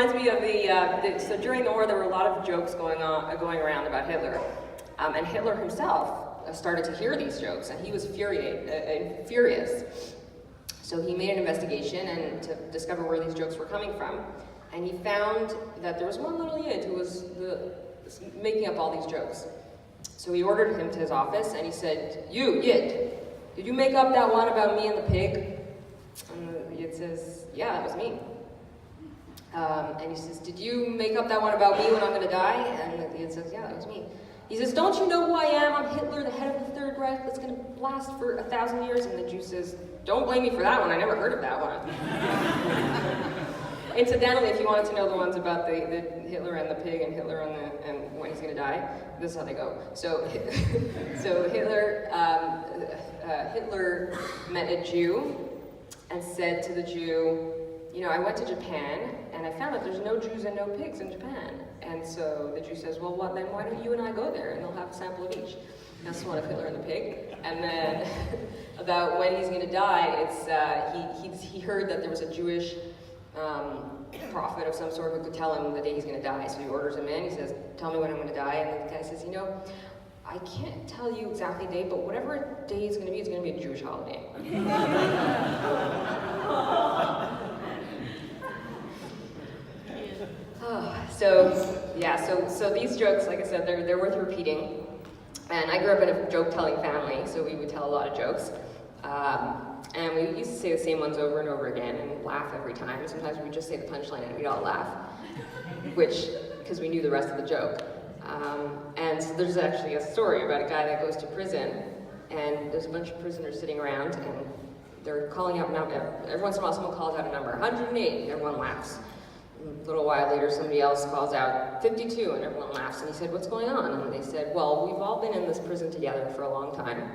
reminds me of so during the war there were a lot of jokes going around about Hitler. And Hitler himself started to hear these jokes, and he was furious. So he made an investigation and to discover where these jokes were coming from. And he found that there was one little yid who was making up all these jokes. So he ordered him to his office, and he said, "You, yid, did you make up that one about me and the pig?" And the yid says, "Yeah, that was me." And he says, "Did you make up that one about me when I'm going to die?" And the yid says, "Yeah, that was me." He says, "Don't you know who I am? I'm Hitler, the head of the Third Reich that's going to last for 1,000 years." And the Jew says, "Don't blame me for that one. I never heard of that one." Incidentally, if you wanted to know the ones about the Hitler and the pig and Hitler and when he's going to die, this is how they go. So Hitler met a Jew and said to the Jew, "You know, I went to Japan and I found that there's no Jews and no pigs in Japan." And so the Jew says, "Well, then why don't you and I go there and they'll have a sample of each?" That's the one of Hitler and the pig. And then about when he's going to die, he heard that there was a Jewish prophet of some sort who could tell him the day he's going to die. So he orders him in. He says, "Tell me when I'm going to die." And the guy says, "You know, I can't tell you exactly the day, but whatever day it's going to be a Jewish holiday." So these jokes, like I said, they're worth repeating. And I grew up in a joke-telling family, so we would tell a lot of jokes. And we used to say the same ones over and over again and laugh every time. Sometimes we would just say the punchline and we'd all laugh, because we knew the rest of the joke. And so there's actually a story about a guy that goes to prison, and there's a bunch of prisoners sitting around, and they're calling out number. Every once in a while, someone calls out a number, 108, and everyone laughs. A little while later, somebody else calls out 52, and everyone laughs. And he said, "What's going on?" And they said, "Well, we've all been in this prison together for a long time,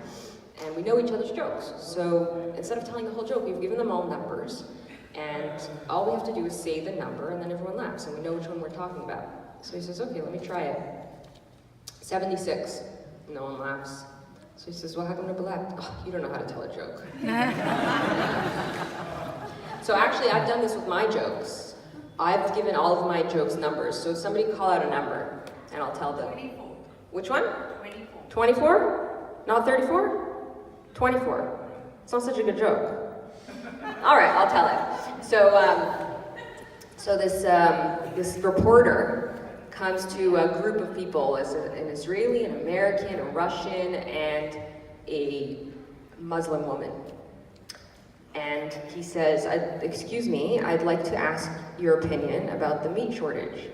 and we know each other's jokes. So instead of telling the whole joke, we've given them all numbers, and all we have to do is say the number, and then everyone laughs, and we know which one we're talking about." So he says, "Okay, let me try it. 76. No one laughs. So he says, "Well, how come nobody laughed?" "Oh, you don't know how to tell a joke." So actually, I've done this with my jokes. I've given all of my jokes numbers. So somebody call out a number, and I'll tell them. 24. Which one? 24. 24? Not 34? 24. It's not such a good joke. All right, I'll tell it. So this reporter comes to a group of people, as an Israeli, an American, a Russian, and a Muslim woman. And he says, "Excuse me, I'd like to ask your opinion about the meat shortage."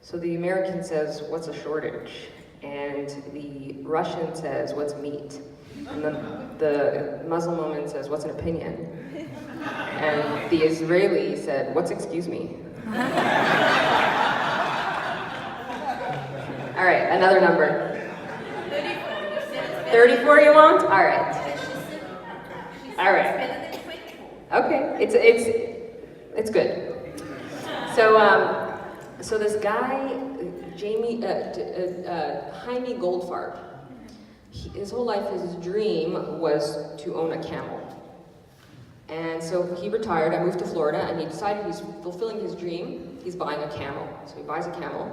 So the American says, "What's a shortage?" And the Russian says, "What's meat?" And the Muslim woman says, "What's an opinion?" And the Israeli said, "What's excuse me?" All right, another number. 34. 34 you want? All right. All right. Better than 24. Okay, it's good. So this guy, Jaime Goldfarb, his whole life, his dream was to own a camel. And so he retired, I moved to Florida, and he decided he's fulfilling his dream. He's buying a camel. So he buys a camel,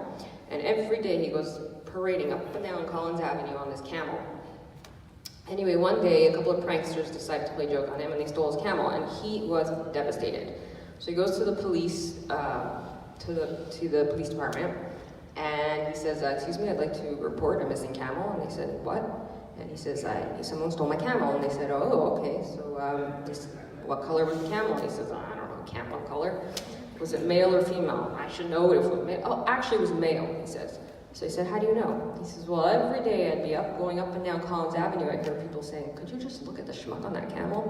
and every day he goes parading up and down Collins Avenue on this camel. Anyway, one day a couple of pranksters decided to play a joke on him, and they stole his camel, and he was devastated. So he goes to the police, to the police department, and he says, "Excuse me, I'd like to report a missing camel." And they said, "What?" And he says, "Someone stole my camel." And they said, "Oh, okay, so what color was the camel?" And he says, "I don't know, camel color. Was it male or female? I should know if it was male." "Oh, actually it was male," he says. So he said, "How do you know?" He says, "Well, every day I'd be going up and down Collins Avenue, I'd hear people saying, 'Could you just look at the schmuck on that camel?'"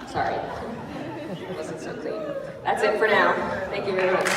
Sorry, it wasn't so clean. That's it for now. Thank you very much.